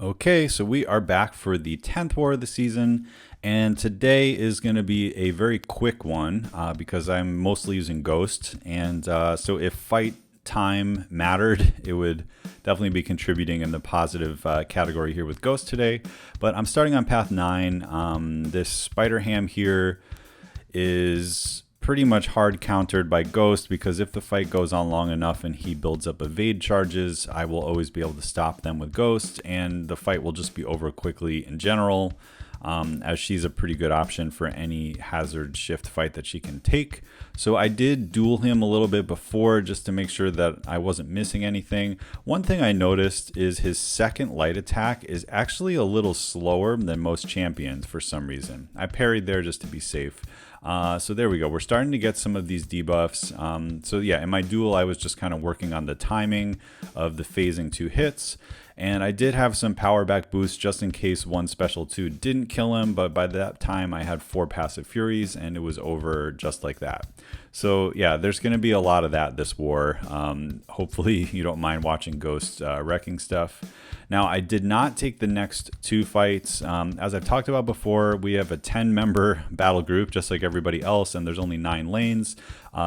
Okay, so we are back for the 10th war of the season, and today is going to be a very quick one because I'm mostly using Ghost, and so if fight time mattered, it would definitely be contributing in the positive category here with Ghost today. But I'm starting on path 9. This Spider Ham here is pretty much hard countered by Ghost because if the fight goes on long enough and he builds up evade charges, I will always be able to stop them with Ghost, and the fight will just be over quickly in general, as she's a pretty good option for any hazard shift fight that she can take. So I did duel him a little bit before just to make sure that I wasn't missing anything. One thing I noticed is his second light attack is actually a little slower than most champions for some reason. I parried there just to be safe. So there we go. We're starting to get some of these debuffs. So yeah, in my duel, I was just kind of working on the timing of the phasing 2 hits. And I did have some power back boosts just in case one special 2 didn't kill him. But by that time, I had 4 passive furies and it was over just like that. So yeah, there's going to be a lot of that this war. Hopefully you don't mind watching Ghost wrecking stuff. Now, I did not take the next 2 fights. As I've talked about before, we have a 10-member battle group, just like everybody else, and there's only 9 lanes.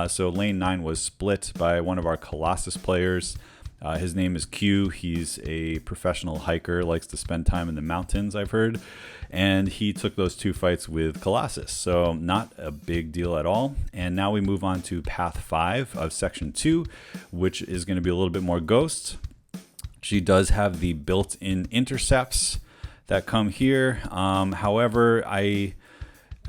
So lane 9 was split by one of our Colossus players. His name is Q. He's a professional hiker, likes to spend time in the mountains, I've heard. And he took those 2 fights with Colossus, so not a big deal at all. And now we move on to path 5 of section 2, which is going to be a little bit more Ghost. She does have the built-in intercepts that come here. However, I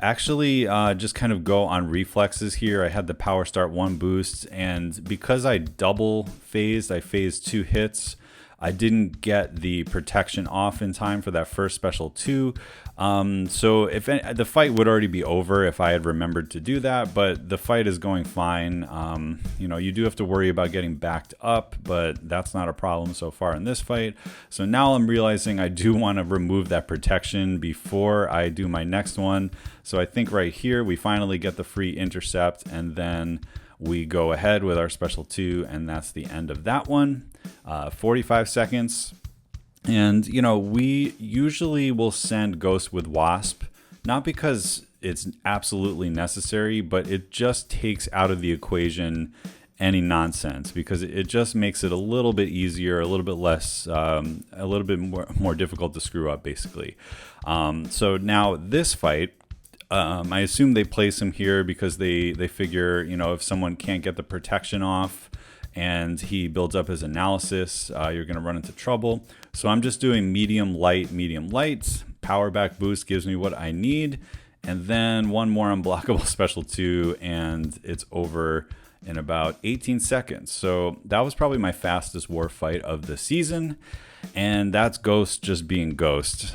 actually just kind of go on reflexes here. I had the power start 1 boost, and because I double phased, I phased 2 hits. I didn't get the protection off in time for that first special 2. So if the fight would already be over if I had remembered to do that, but the fight is going fine. You know, you do have to worry about getting backed up, but that's not a problem so far in this fight. So now I'm realizing I do want to remove that protection before I do my next one. So I think right here we finally get the free intercept, and then we go ahead with our special 2, and that's the end of that one. 45 seconds. And, you know, we usually will send Ghost with Wasp, not because it's absolutely necessary, but it just takes out of the equation any nonsense, because it just makes it a little bit easier, a little bit less, a little bit more difficult to screw up, basically. So now this fight, I assume they place him here because they figure, you know, if someone can't get the protection off and he builds up his analysis, you're going to run into trouble. So I'm just doing medium, light, medium, light. Power back boost gives me what I need. And then one more unblockable special 2, and it's over in about 18 seconds. So that was probably my fastest war fight of the season. And that's Ghost just being Ghost.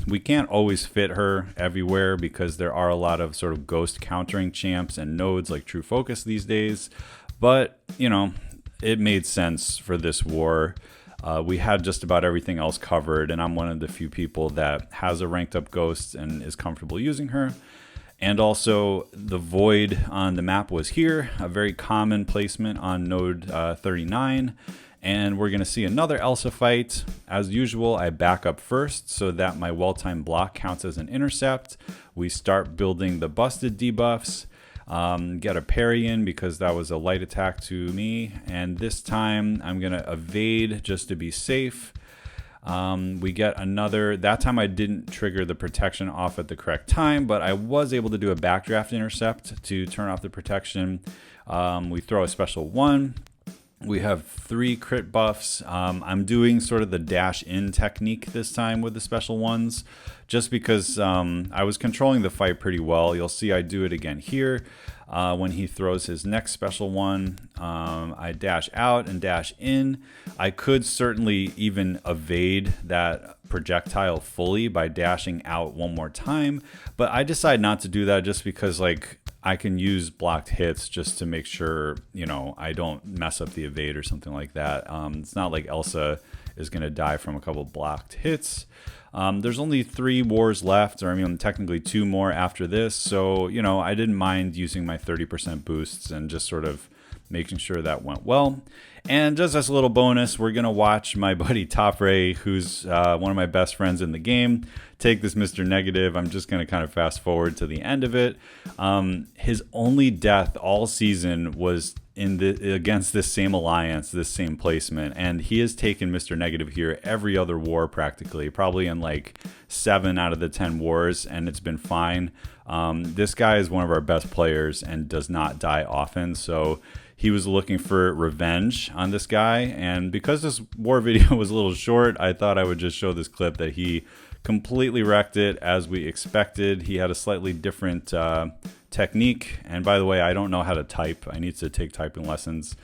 We can't always fit her everywhere because there are a lot of sort of Ghost countering champs and nodes like True Focus these days. But, you know, it made sense for this war. We had just about everything else covered, and I'm one of the few people that has a ranked up Ghost and is comfortable using her. And also, the Void on the map was here, a very common placement on node 39. And we're going to see another Elsa fight. As usual, I back up first so that my well-timed block counts as an intercept. We start building the busted debuffs. Get a parry in because that was a light attack to me. And this time, I'm going to evade just to be safe. We get another. That time I didn't trigger the protection off at the correct time, but I was able to do a backdraft intercept to turn off the protection. We throw a special 1. We have 3 crit buffs. I'm doing sort of the dash in technique this time with the special 1s, just because I was controlling the fight pretty well. You'll see I do it again here. When he throws his next special 1, I dash out and dash in. I could certainly even evade that projectile fully by dashing out one more time, but I decide not to do that just because, like, I can use blocked hits just to make sure, you know, I don't mess up the evade or something like that. It's not like Elsa is going to die from a couple blocked hits. There's only 3 wars left, or I mean, technically 2 more after this. So, you know, I didn't mind using my 30% boosts and just sort of making sure that went well. And just as a little bonus, we're going to watch my buddy Top Ray, who's one of my best friends in the game, take this Mr. Negative. I'm just going to kind of fast forward to the end of it. His only death all season was against this same alliance, this same placement, and he has taken Mr. Negative here every other war practically, probably in like 7 out of the 10 wars, and it's been fine. This guy is one of our best players and does not die often, so he was looking for revenge on this guy, and because this war video was a little short, I thought I would just show this clip that he completely wrecked it as we expected. He had a slightly different technique, and by the way, I don't know how to type. I need to take typing lessons.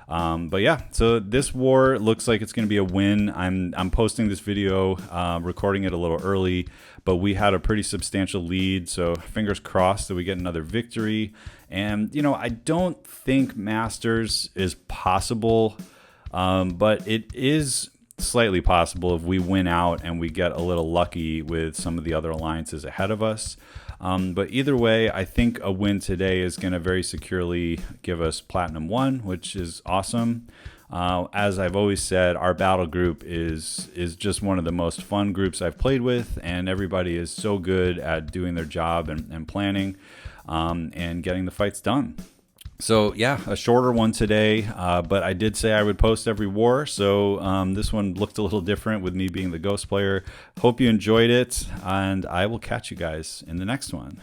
But yeah, so this war looks like it's going to be a win. I'm posting this video, recording it a little early, but we had a pretty substantial lead, so fingers crossed that we get another victory. And, you know, I don't think Masters is possible, but it is slightly possible if we win out and we get a little lucky with some of the other alliances ahead of us. But either way, I think a win today is going to very securely give us Platinum 1, which is awesome. As I've always said, our battle group is just one of the most fun groups I've played with, and everybody is so good at doing their job and planning and getting the fights done. So yeah, a shorter one today, but I did say I would post every war, so this one looked a little different with me being the ghost player. Hope you enjoyed it, and I will catch you guys in the next one.